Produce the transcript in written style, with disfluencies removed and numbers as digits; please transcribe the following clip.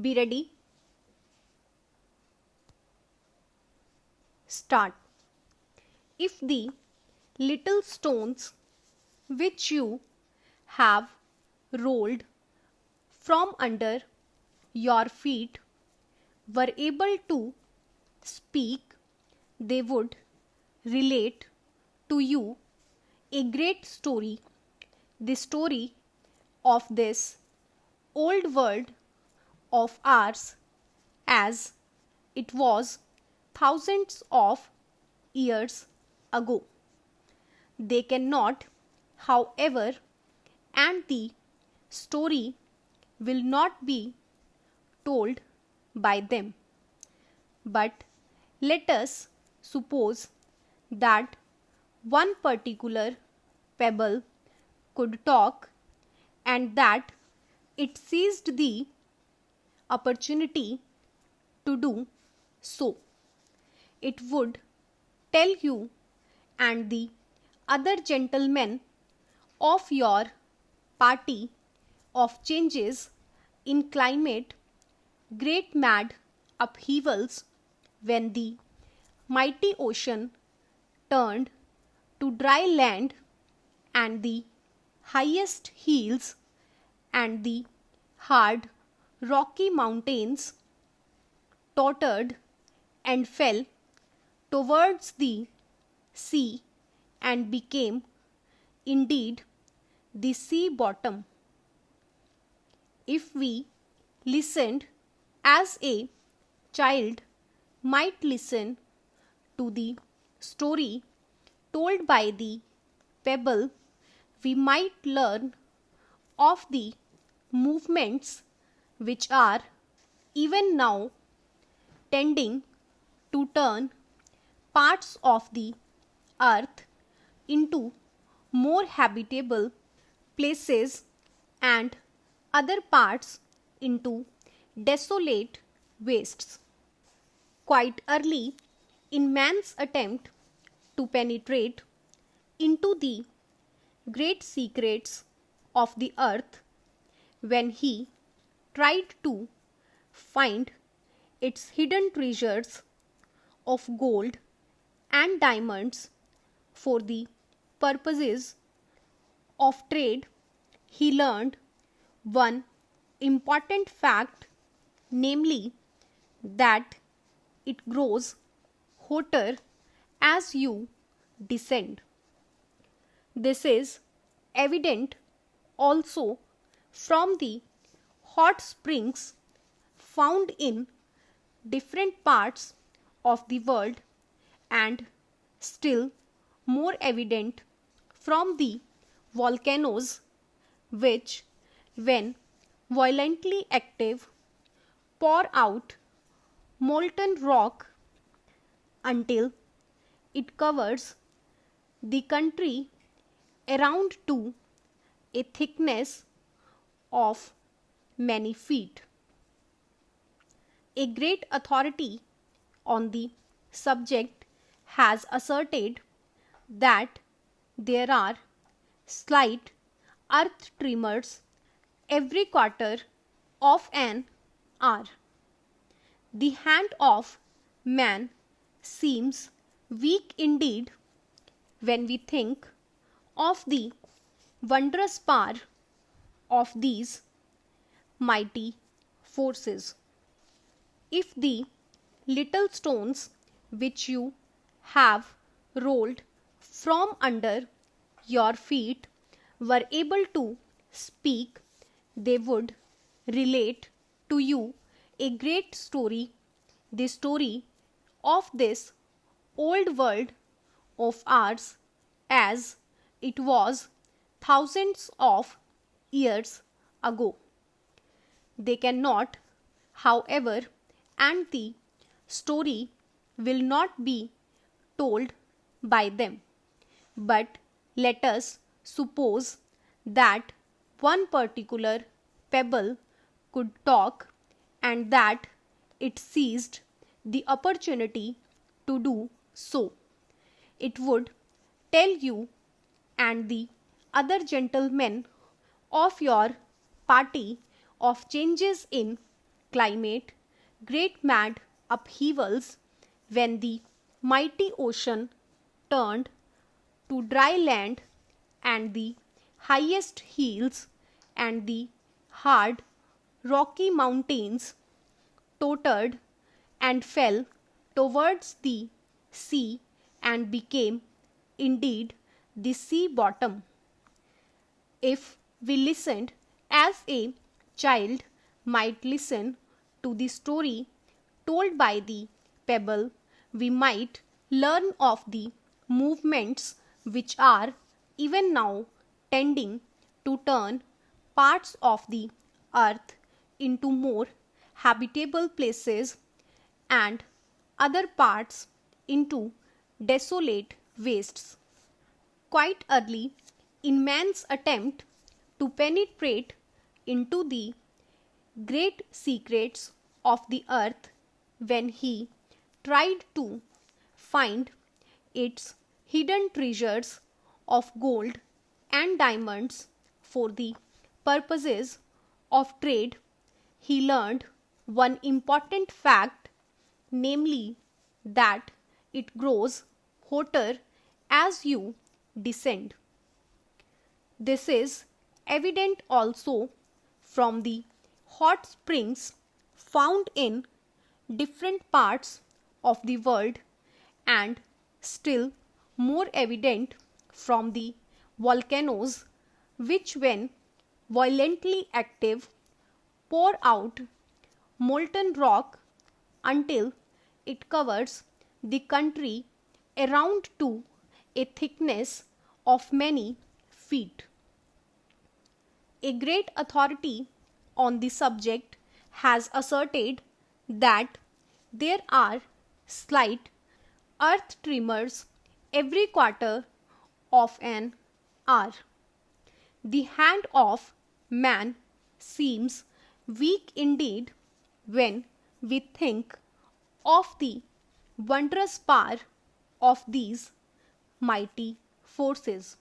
Be ready. Start. If the little stones which you have rolled from under your feet were able to speak, they would relate to you a great story, the story of this old world of ours as it was thousands of years ago. They cannot, however, and the story will not be told by them. But let us suppose that one particular pebble could talk and that it seized the opportunity to do so. It would tell you and the other gentlemen of your party of changes in climate, great mad upheavals when the mighty ocean turned to dry land and the highest hills and the hard rocky mountains tottered and fell towards the sea and became indeed the sea bottom. If we listened as a child might listen to the story told by the pebble, we might learn of the movements which are even now tending to turn parts of the earth into more habitable places and other parts into desolate wastes. Quite early in man's attempt to penetrate into the great secrets of the earth, when he tried to find its hidden treasures of gold and diamonds for the purposes of trade, he learned one important fact, namely that it grows hotter as you descend. This is evident also from the hot springs found in different parts of the world and still more evident from the volcanoes which, when violently active, pour out molten rock until it covers the country around to a thickness of many feet. A great authority on the subject has asserted that there are slight earth tremors every quarter of an hour. The hand of man seems weak indeed when we think of the wondrous power of these mighty forces. If the little stones which you have rolled from under your feet were able to speak, they would relate to you a great story, the story of this old world of ours as it was thousands of years ago. They cannot, however, and the story will not be told by them. But let us suppose that one particular pebble could talk and that it seized the opportunity to do so. It would tell you and the other gentlemen of your party of changes in climate, great mad upheavals when the mighty ocean turned to dry land and the highest hills and the hard rocky mountains tottered and fell towards the sea and became indeed the sea bottom. If we listened as a child might listen to the story told by the pebble, we might learn of the movements which are even now tending to turn parts of the earth into more habitable places and other parts into desolate wastes. Quite early in man's attempt to penetrate into the great secrets of the earth, when he tried to find its hidden treasures of gold and diamonds for the purposes of trade, he learned one important fact, namely that it grows hotter as you descend. This is evident also from the hot springs found in different parts of the world, and still more evident from the volcanoes which, when violently active, pour out molten rock until it covers the country around to a thickness of many feet. A great authority on the subject has asserted that there are slight earth tremors every quarter of an hour. The hand of man seems weak indeed when we think of the wondrous power of these mighty forces.